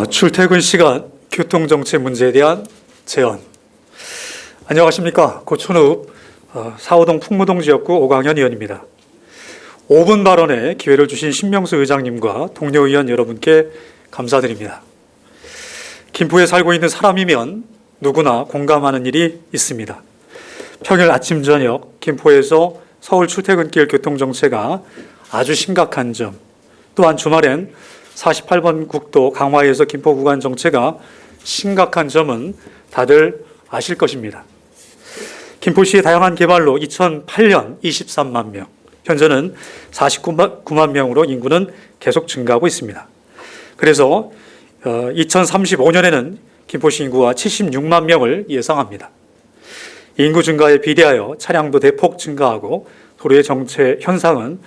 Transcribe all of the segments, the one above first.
출퇴근 시간 교통정체 문제에 대한 제언. 안녕하십니까. 고촌읍 4호동 풍무동 지역구 오광현 의원입니다. 5분 발언에 기회를 주신 신명수 의장님과 동료 의원 여러분께 감사드립니다. 김포에 살고 있는 사람이면 누구나 공감하는 일이 있습니다. 평일 아침 저녁 김포에서 서울 출퇴근길 교통정체가 아주 심각한 점, 또한 주말엔 48번 국도 강화에서 김포 구간 정체가 심각한 점은 다들 아실 것입니다. 김포시의 다양한 개발로 2008년 23만 명, 현재는 49만 명으로 인구는 계속 증가하고 있습니다. 그래서 2035년에는 김포시 인구가 76만 명을 예상합니다. 인구 증가에 비례하여 차량도 대폭 증가하고 도로의 정체 현상은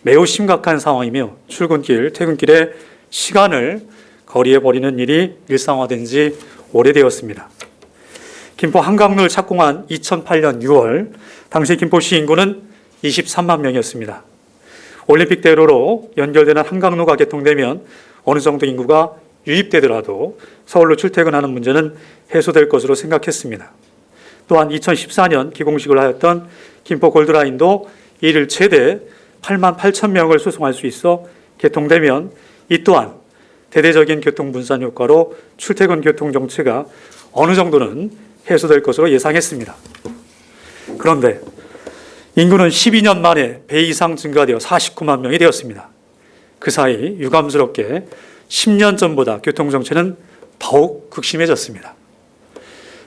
매우 심각한 상황이며 출근길, 퇴근길에 시간을 거리에 버리는 일이 일상화된 지 오래되었습니다. 김포 한강로를 착공한 2008년 6월, 당시 김포시 인구는 23만 명이었습니다. 올림픽대로로 연결되는 한강로가 개통되면 어느 정도 인구가 유입되더라도 서울로 출퇴근하는 문제는 해소될 것으로 생각했습니다. 또한 2014년 기공식을 하였던 김포 골드라인도 일일 최대 8만 8천 명을 수송할 수 있어 개통되면 이 또한 대대적인 교통 분산 효과로 출퇴근 교통 정체가 어느 정도는 해소될 것으로 예상했습니다. 그런데 인구는 12년 만에 배 이상 증가되어 49만 명이 되었습니다. 그 사이 유감스럽게 10년 전보다 교통 정체는 더욱 극심해졌습니다.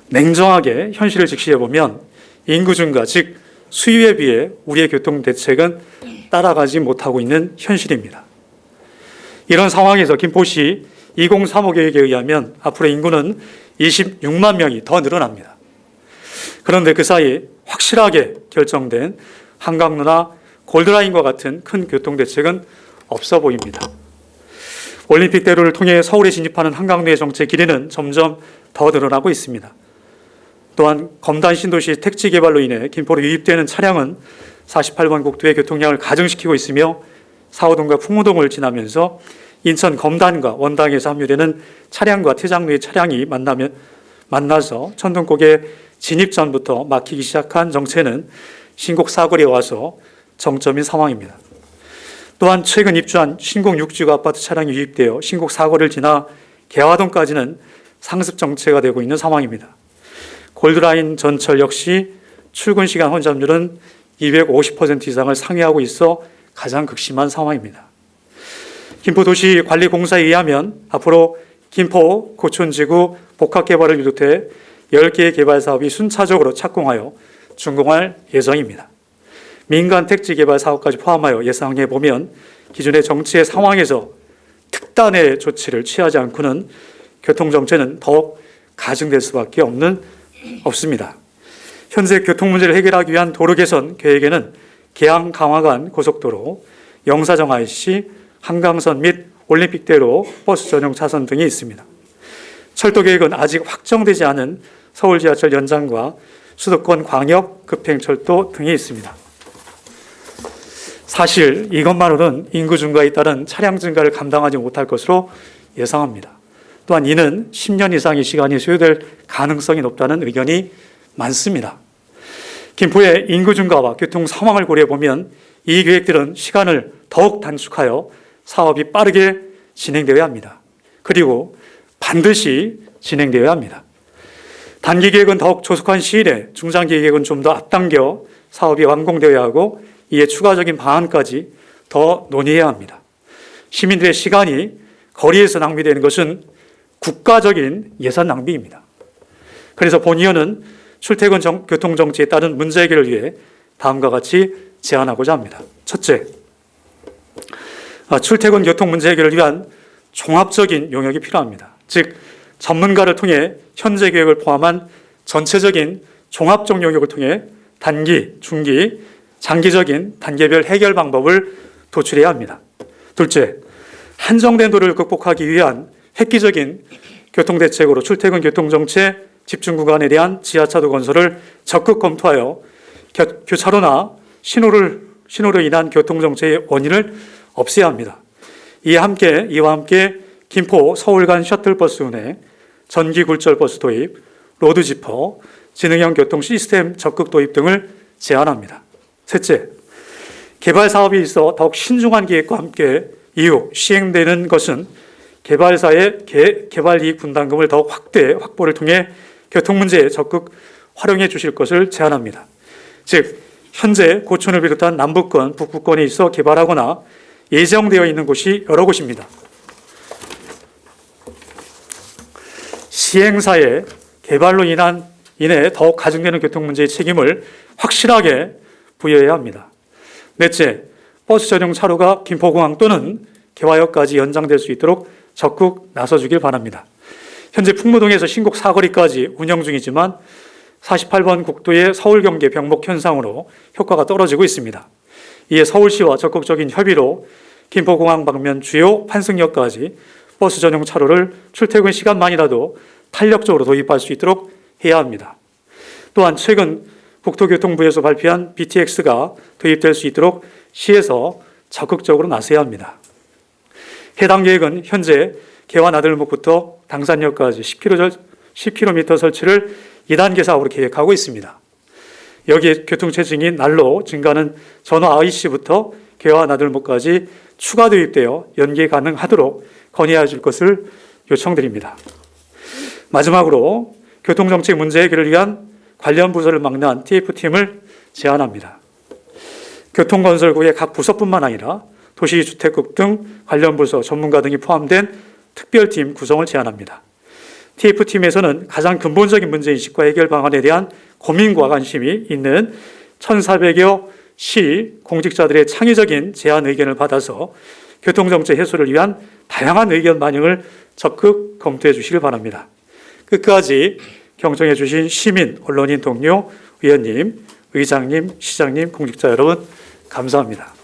냉정하게 현실을 직시해 보면 인구 증가, 즉 수요에 비해 우리의 교통 대책은 따라가지 못하고 있는 현실입니다. 이런 상황에서 김포시 2035 계획에 의하면 앞으로 인구는 26만 명이 더 늘어납니다. 그런데 그 사이 확실하게 결정된 한강로나 골드라인과 같은 큰 교통대책은 없어 보입니다. 올림픽대로를 통해 서울에 진입하는 한강로의 정체 길이는 점점 더 늘어나고 있습니다. 또한 검단 신도시 택지 개발로 인해 김포로 유입되는 차량은 48번 국도의 교통량을 가증시키고 있으며 4호동과 풍무동을 지나면서 인천 검단과 원당에서 합류되는 차량과 퇴장로의 차량이 만나서 천둥곡의 진입 전부터 막히기 시작한 정체는 신곡 사거리에 와서 정점인 상황입니다. 또한 최근 입주한 신곡 6지구 아파트 차량이 유입되어 신곡 사거리를 지나 개화동까지는 상습 정체가 되고 있는 상황입니다. 골드라인 전철 역시 출근 시간 혼잡률은 250% 이상을 상회하고 있어 가장 극심한 상황입니다. 김포도시관리공사에 의하면 앞으로 김포, 고촌지구 복합개발을 비롯해 10개의 개발 사업이 순차적으로 착공하여 준공할 예정입니다. 민간 택지 개발 사업까지 포함하여 예상해 보면 기존의 정치의 상황에서 특단의 조치를 취하지 않고는 교통정체는 더욱 가중될 수밖에 없습니다. 현재 교통 문제를 해결하기 위한 도로 개선 계획에는 계양 강화간 고속도로, 영사정 IC, 한강선 및 올림픽대로 버스 전용 차선 등이 있습니다. 철도 계획은 아직 확정되지 않은 서울 지하철 연장과 수도권 광역 급행철도 등이 있습니다. 사실 이것만으로는 인구 증가에 따른 차량 증가를 감당하지 못할 것으로 예상합니다. 또한 이는 10년 이상의 시간이 소요될 가능성이 높다는 의견이 많습니다. 김포의 인구 증가와 교통 상황을 고려해 보면 이 계획들은 시간을 더욱 단축하여 사업이 빠르게 진행되어야 합니다. 그리고 반드시 진행되어야 합니다. 단기 계획은 더욱 조속한 시일에, 중장기 계획은 좀 더 앞당겨 사업이 완공되어야 하고 이에 추가적인 방안까지 더 논의해야 합니다. 시민들의 시간이 거리에서 낭비되는 것은 국가적인 예산 낭비입니다. 그래서 본 의원은 출퇴근 교통정체에 따른 문제 해결을 위해 다음과 같이 제안하고자 합니다. 첫째, 출퇴근 교통 문제 해결을 위한 종합적인 용역이 필요합니다. 즉, 전문가를 통해 현재 계획을 포함한 전체적인 종합적 용역을 통해 단기, 중기, 장기적인 단계별 해결 방법을 도출해야 합니다. 둘째, 한정된 도로를 극복하기 위한 획기적인 교통대책으로 출퇴근 교통정체 집중 구간에 대한 지하차도 건설을 적극 검토하여 교차로나 신호로 인한 교통정체의 원인을 없애야 합니다. 이와 함께 김포 서울 간 셔틀버스 운행, 전기 굴절버스 도입, 로드지퍼, 지능형 교통 시스템 적극 도입 등을 제안합니다. 셋째, 개발 사업에 있어 더욱 신중한 계획과 함께 이후 시행되는 것은 개발사의 개발 이익 분담금을 더욱 확보를 통해 교통 문제에 적극 활용해 주실 것을 제안합니다. 즉, 현재 고촌을 비롯한 남부권, 북부권에 있어 개발하거나 예정되어 있는 곳이 여러 곳입니다. 시행사의 개발로 인해 더욱 가중되는 교통 문제의 책임을 확실하게 부여해야 합니다. 넷째, 버스 전용 차로가 김포공항 또는 개화역까지 연장될 수 있도록 적극 나서주길 바랍니다. 현재 풍무동에서 신곡 사거리까지 운영 중이지만 48번 국도의 서울 경계 병목 현상으로 효과가 떨어지고 있습니다. 이에 서울시와 적극적인 협의로 김포공항 방면 주요 환승역까지 버스 전용 차로를 출퇴근 시간만이라도 탄력적으로 도입할 수 있도록 해야 합니다. 또한 최근 국토교통부에서 발표한 BTX가 도입될 수 있도록 시에서 적극적으로 나서야 합니다. 해당 계획은 현재 개화나들목부터 당산역까지 10km 설치를 2단계 사업으로 계획하고 있습니다. 여기에 교통체증이 날로 증가하는 전화 IC부터 개화나들목까지 추가 도입되어 연계 가능하도록 건의해 줄 것을 요청드립니다. 마지막으로 교통정책 문제 해결을 위한 관련 부서를 막론한 TF팀을 제안합니다. 교통건설국의 각 부서뿐만 아니라 도시주택국 등 관련 부서, 전문가 등이 포함된 특별팀 구성을 제안합니다. TF팀에서는 가장 근본적인 문제인식과 해결 방안에 대한 고민과 관심이 있는 1,400여 시 공직자들의 창의적인 제안 의견을 받아서 교통정책 해소를 위한 다양한 의견 반영을 적극 검토해 주시길 바랍니다. 끝까지 경청해 주신 시민, 언론인 동료, 의원님, 의장님, 시장님, 공직자 여러분 감사합니다.